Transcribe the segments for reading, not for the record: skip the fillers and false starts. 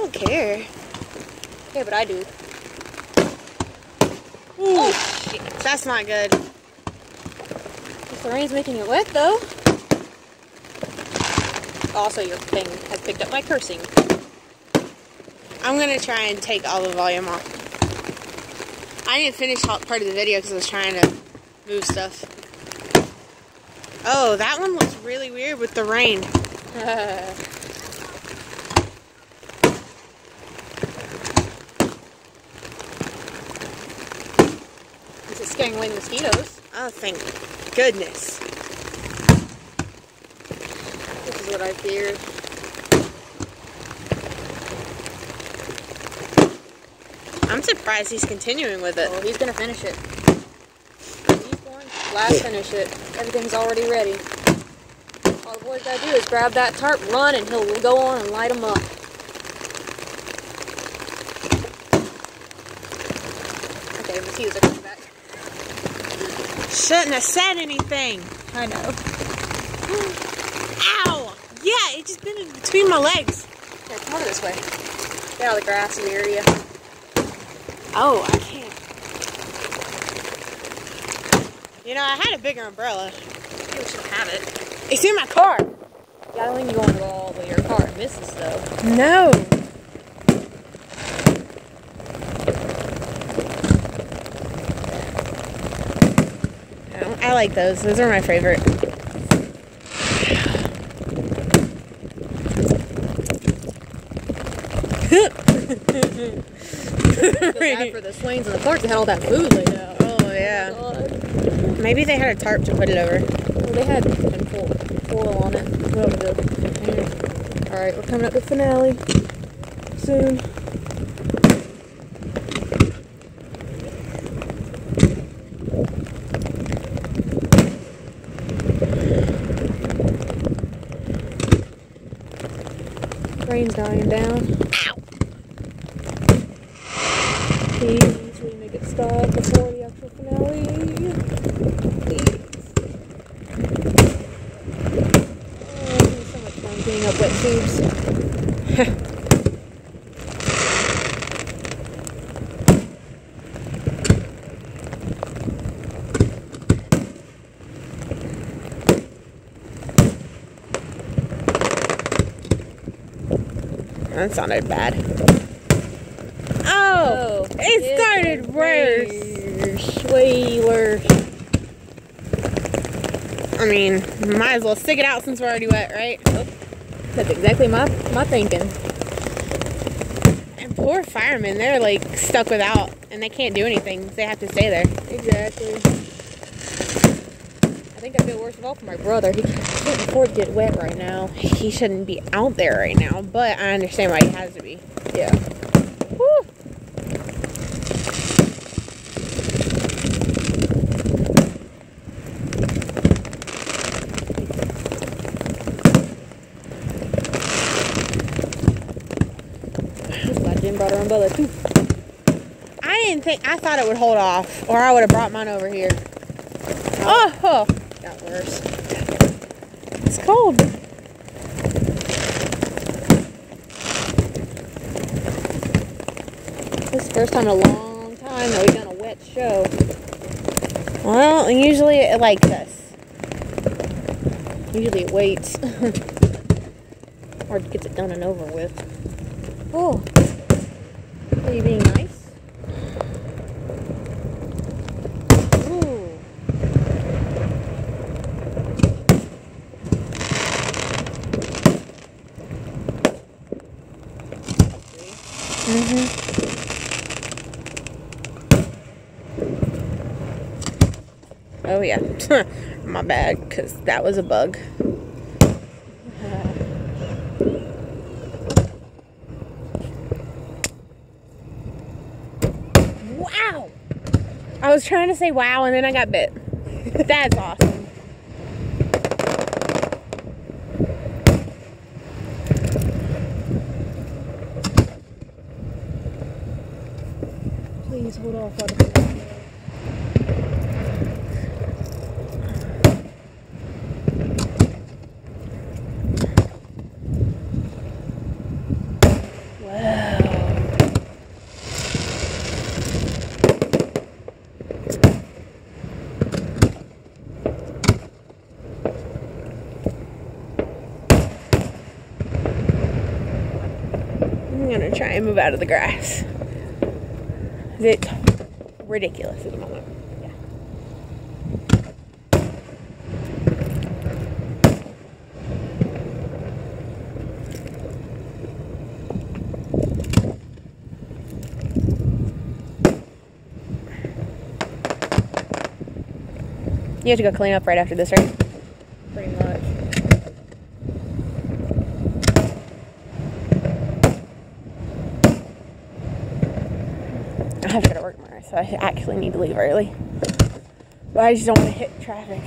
don't care. Yeah, but I do. Ooh, Oh, shit. that's not good. The rain's making it wet, though. Also, your thing has picked up my cursing. I'm gonna try and take all the volume off. I didn't finish part of the video because I was trying to move stuff. Oh, that one looks really weird with the rain. Is it scaring away the mosquitoes? Oh, thank goodness. This is what I feared. I'm surprised he's continuing with it. Oh, he's gonna finish it. He's going to last finish it. Everything's already ready. All the boy's gotta do is grab that tarp, run, and he'll go on and light them up. Okay, the mosquitoes are coming back. Shouldn't have said anything. I know. Ow! Yeah, it just been in between my legs. Yeah, come over this way. Get out of the grassy area. Oh, I can't. You know, I had a bigger umbrella. You should have it. It's in my car. Yeah, I don't think you want to go all the way to your car and miss this, though. No. I like those. Those are my favorite. Bad for the swains and the clarks that had all that food laid out. Oh, yeah. Oh, God. Maybe they had a tarp to put it over. Well, they had foil on it. Well, good. Alright, we're coming up to the finale soon. Rain's dying down. Ow! Please, we make it stop before the actual finale. Please. Oh, it's so much fun cleaning up wet tubes. That sounded bad. Oh, it started worse. Way worse. I mean, might as well stick it out since we're already wet, right? That's exactly my thinking. And poor firemen, they're like stuck without, and they can't do anything. They have to stay there. Exactly. I think I feel worst of all for my brother. He can't afford to get wet right now. He shouldn't be out there right now, but I understand why he has to be. Yeah. Woo. I brought her umbrella too. I thought it would hold off, or I would have brought mine over here. Oh! Got worse. It's cold. This is the first time in a long time that we've done a wet show. Well, usually it likes us. Usually it waits. Or gets it done and over with. Oh. Are you being nice? Ooh. Mm-hmm. Oh yeah, my bad, because that was a bug. Wow! I was trying to say wow, and then I got bit. That's awesome. Please hold off while the Wow. try and move out of the grass. It's ridiculous at the moment. Yeah. You have to go clean up right after this, right? Pretty much. I have to go to work tomorrow, so I actually need to leave early. But I just don't want to hit traffic.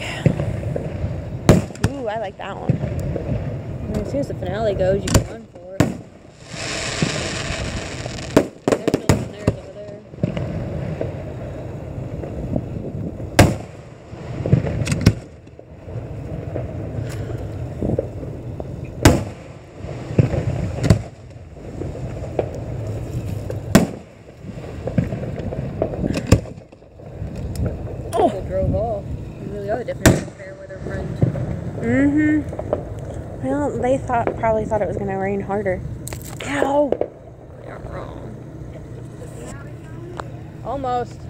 Ooh, I like that one. And as soon as the finale goes, you can run for it. There's still some theirs over there. People drove off. You really are the definition of fair weather friend. Mm-hmm. Well, they probably thought it was going to rain harder. Ow! You're wrong. Almost.